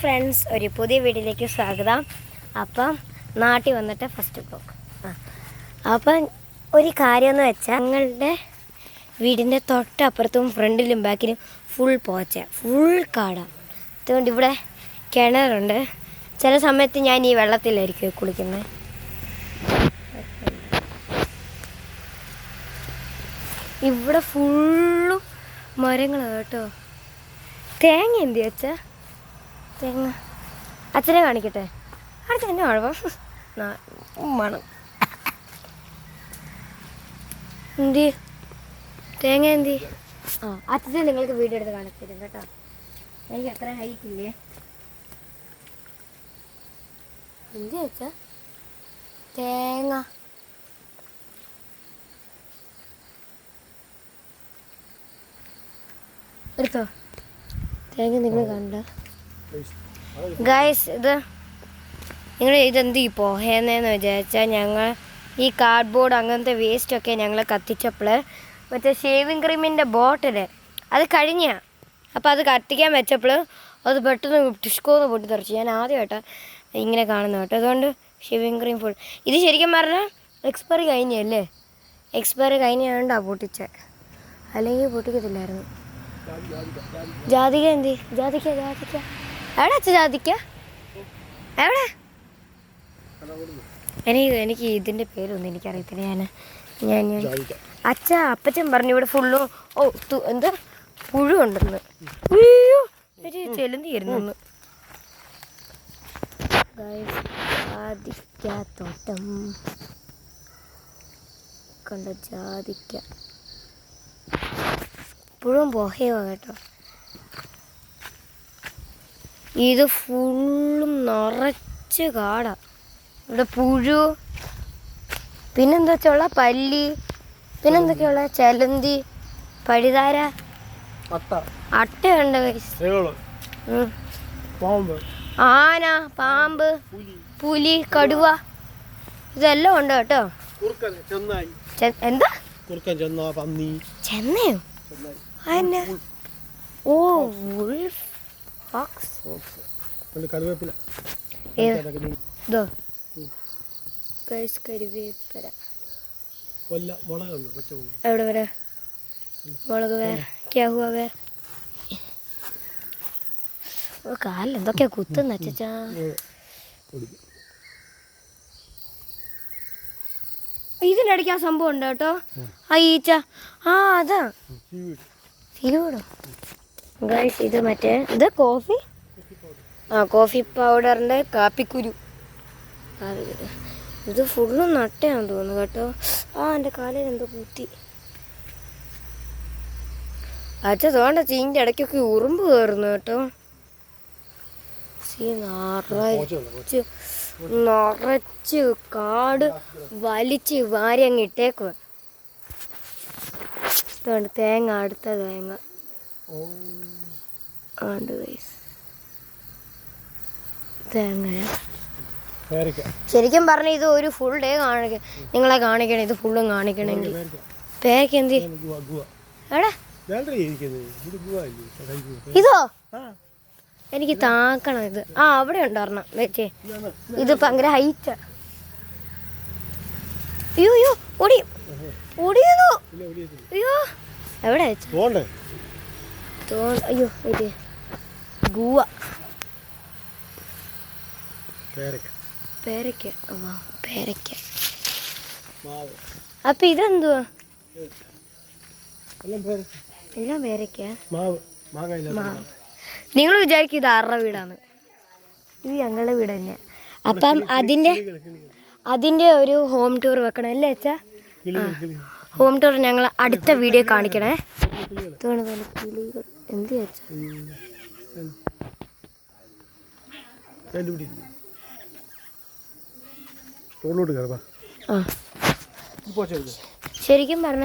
Friends, ഒരു പുതിയ വീഡിയോയിലേക്ക് സ്വാഗതം. അപ്പം നാട്ടിൽ വന്നിട്ട് ഫസ്റ്റ് ബ്ലോഗ്. അപ്പം ഒരു കാര്യമെന്ന് വെച്ചാൽ ഞങ്ങളുടെ വീടിൻ്റെ തൊട്ടപ്പുറത്തും ഫ്രണ്ടിലും ബാക്കിലും ഫുൾ ഫുൾ കാടാണ്. അതുകൊണ്ട് ഇവിടെ കിണറുണ്ട്. ചില സമയത്ത് ഞാൻ ഈ വെള്ളത്തിലായിരിക്കും കുളിക്കുന്നത്. ഇവിടെ ഫുള്ളും മരങ്ങളാണ് കേട്ടോ. തേങ്ങ എന്ത് വെച്ചാ തേങ്ങ അച്ഛനെ കാണിക്കട്ടെ. അടുത്ത തന്നെ മണം എന്തി തേങ്ങ എന്തി. അച്ഛനെ നിങ്ങൾക്ക് വീഡിയോ എടുത്ത് കാണിച്ചിരും കേട്ടോ. എനിക്ക് അത്ര ഹൈറ്റ് ഇല്ലേ. എന്തി വെച്ചാ തേങ്ങ എടുത്തോ. തേങ്ങ നിങ്ങൾ കണ്ട ഗൈസ്, ഇത് നിങ്ങൾ ഇതെന്ത് ഈ പോഹേന്നെന്ന് വിചാരിച്ചാൽ ഞങ്ങൾ ഈ കാർഡ്ബോർഡ് അങ്ങനത്തെ വേസ്റ്റൊക്കെ ഞങ്ങൾ കത്തിച്ചപ്പോൾ മറ്റേ ഷേവിങ് ക്രീമിൻ്റെ ബോട്ടിൽ അത് കഴിഞ്ഞ. അപ്പോൾ അത് കത്തിക്കാൻ വെച്ചപ്പോൾ അത് പെട്ടെന്ന് ടിഷ്കോന്ന് പൊട്ടിത്തെറിച്ചു. ഞാൻ ആദ്യമായിട്ടാണ് ഇങ്ങനെ കാണുന്നത് കേട്ടോ. അതുകൊണ്ട് ഷേവിങ് ക്രീം ഫുൾ ഇത് ശരിക്കും പറഞ്ഞാൽ എക്സ്പയറി കഴിഞ്ഞല്ലേ. എക്സ്പയറി കഴിഞ്ഞാണ്ടാണ് പൊട്ടിച്ചത്, അല്ലെങ്കിൽ പൊട്ടിക്കത്തില്ലായിരുന്നു. ജാതിക എന്തി ജാതിക്ക എവിടെ അച്ഛ ജാതിക്ക എവിടെ? എനിക്ക് ഇതിൻ്റെ പേരൊന്നും എനിക്കറിയത്തില്ല. ഞാൻ അച്ഛ അപ്പച്ചൻ പറഞ്ഞു ഇവിടെ ഫുള്ളും എന്താ പുഴു ഉണ്ടെന്ന്. അയ്യോ ചെലുന്തിയിരുന്നു. ജാതിക്കത്തോട്ടം കണ്ട ജാതിക്ക പുഴും പോഹയോ കേട്ടോ. ഇത് ഫുള്ളും നിറച്ച് കാടാ. ഇവിടെ പുഴു, പിന്നെന്തൊക്കെയുള്ള പല്ലി, പിന്നെന്തൊക്കെയുള്ള ചെലന്തി, പഴുതാര, അട്ടയുണ്ട്, ആന, പാമ്പ്, പുലി, കടുവ, ഇതെല്ലാം ഉണ്ട് കേട്ടോ. എന്താ ചെന്നയോ? ഓ വുൾഫ് ഫോക്സ്. കരുവേപ്പില എവിടെ വരെ മുളക് വേറെ കാലിൽ എന്തൊക്കെയാ കുത്തുന്ന അച്ചാ. ഇതിനടിക്കാൻ സംഭവം ഉണ്ട് കേട്ടോ. ഈച്ച അതാ ഫിലൂടോ ഗൈസ്. ഇത് മറ്റേ ഇത് കോഫി കോഫി പൗഡറിൻ്റെ കാപ്പിക്കുരു. ഇത് ഫുള്ളും നട്ടയാണെന്ന് തോന്നുന്നു കേട്ടോ. എൻ്റെ കാലിൽ എന്തോ കുത്തി. അച്ഛ തോണ്ട ചീൻ്റെ ഇടയ്ക്കൊക്കെ ഉറുമ്പ് കയറുന്നു കേട്ടോ. നിറച്ച് കാട് വലിച്ച് വാരി അങ്ങ് ഇട്ടേക്കുക. ഇതുകൊണ്ട് തേങ്ങ, അടുത്ത തേങ്ങ ഉണ്ട് ഗൈസ്. തേങ്ങ ശരിക്കും പറഞ്ഞ ഇത് ഒരു ഫുൾ ഡേ നിങ്ങളെ കാണിക്കണം. ഇത് ഫുള്ളും കാണിക്കണമെങ്കിൽ പേരക്ക എന്തി എവിടെ ഇതോ എനിക്ക് താക്കണം. ഇത് അവിടെ ഉണ്ടായിരുന്നു വെച്ചേ. ഇത് ഭയങ്കര ഹൈറ്റ്. അയ്യോ ഓടിയോ അയ്യോ എവിടെ വെച്ച അയ്യോ ഇത് ഗുവ പേരക്ക. അപ്പൊ ഇതെന്തുവാ? എല്ലാം പേരക്ക. നിങ്ങൾ വിചാരിക്കും ഇത് ആരുടെ വീടാണ്. ഇത് ഞങ്ങളുടെ വീട് തന്നെ. അപ്പം അതിൻ്റെ ഒരു ഹോം ടൂർ വെക്കണം അല്ലേ അച്ഛാ? ഹോം ടൂർ ഞങ്ങൾ അടുത്ത വീഡിയോ കാണിക്കണേ. കിളികൾ എന്ത് വെച്ചാ ശരിക്കും പറഞ്ഞ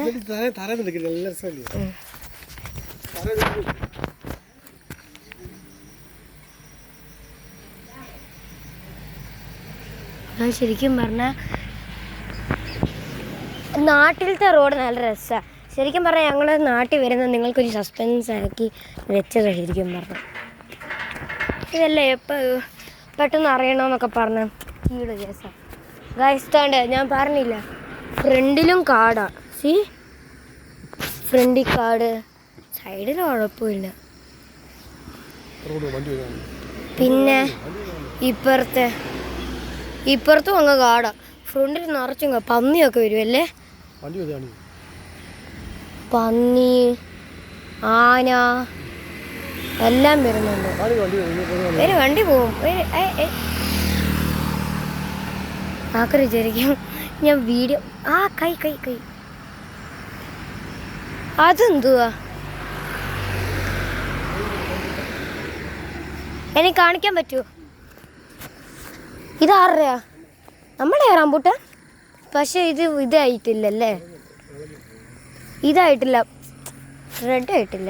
ശരിക്കും പറഞ്ഞ നാട്ടിലത്തെ റോഡ് നല്ല രസമാണ്. ശരിക്കും പറഞ്ഞാൽ ഞങ്ങൾ നാട്ടിൽ വരുന്നത് നിങ്ങൾക്കൊരു സസ്പെൻസ് ആക്കി വെച്ചത് ശരിക്കും പറഞ്ഞു. ഇതല്ലേ പെട്ടെന്ന് അറിയണമെന്നൊക്കെ പറഞ്ഞ കീയുടെ കേസാണ്. ഗൈസ് ഞാൻ പറഞ്ഞില്ല, ഫ്രണ്ടിലും കാടാ. സി, ഫ്രണ്ടിൽ കാട്, സൈഡിൽ കുഴപ്പമില്ല. പിന്നെ ഇപ്പുറത്തും അങ്ങ് കാടാ. ഫ്രണ്ടിൽ നിറച്ചും പന്നിയൊക്കെ വരുമല്ലേ. പന്നി, ആന എല്ലാം വരുന്നുണ്ട്. വണ്ടി പോവും. ആക്കറി വിചാരിക്കും ഞാൻ വീഡിയോ. കൈ അതെന്തുവാ എനിക്ക് കാണിക്കാൻ പറ്റുമോ? ഇതാരുടെയാ? നമ്മളെ റംബൂട്ടാൻ. പക്ഷെ ഇതായിട്ടില്ലല്ലേ, ഇതായിട്ടില്ല, റെഡ് ആയിട്ടില്ല.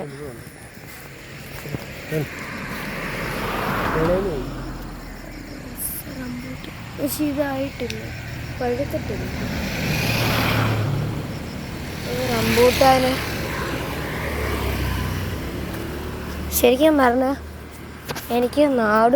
പക്ഷെ ഇതായിട്ടില്ല, പഴുത്തിട്ടില്ല റംബൂട്ടാന്. ശരിക്കും പറഞ്ഞ എനിക്ക് നാട്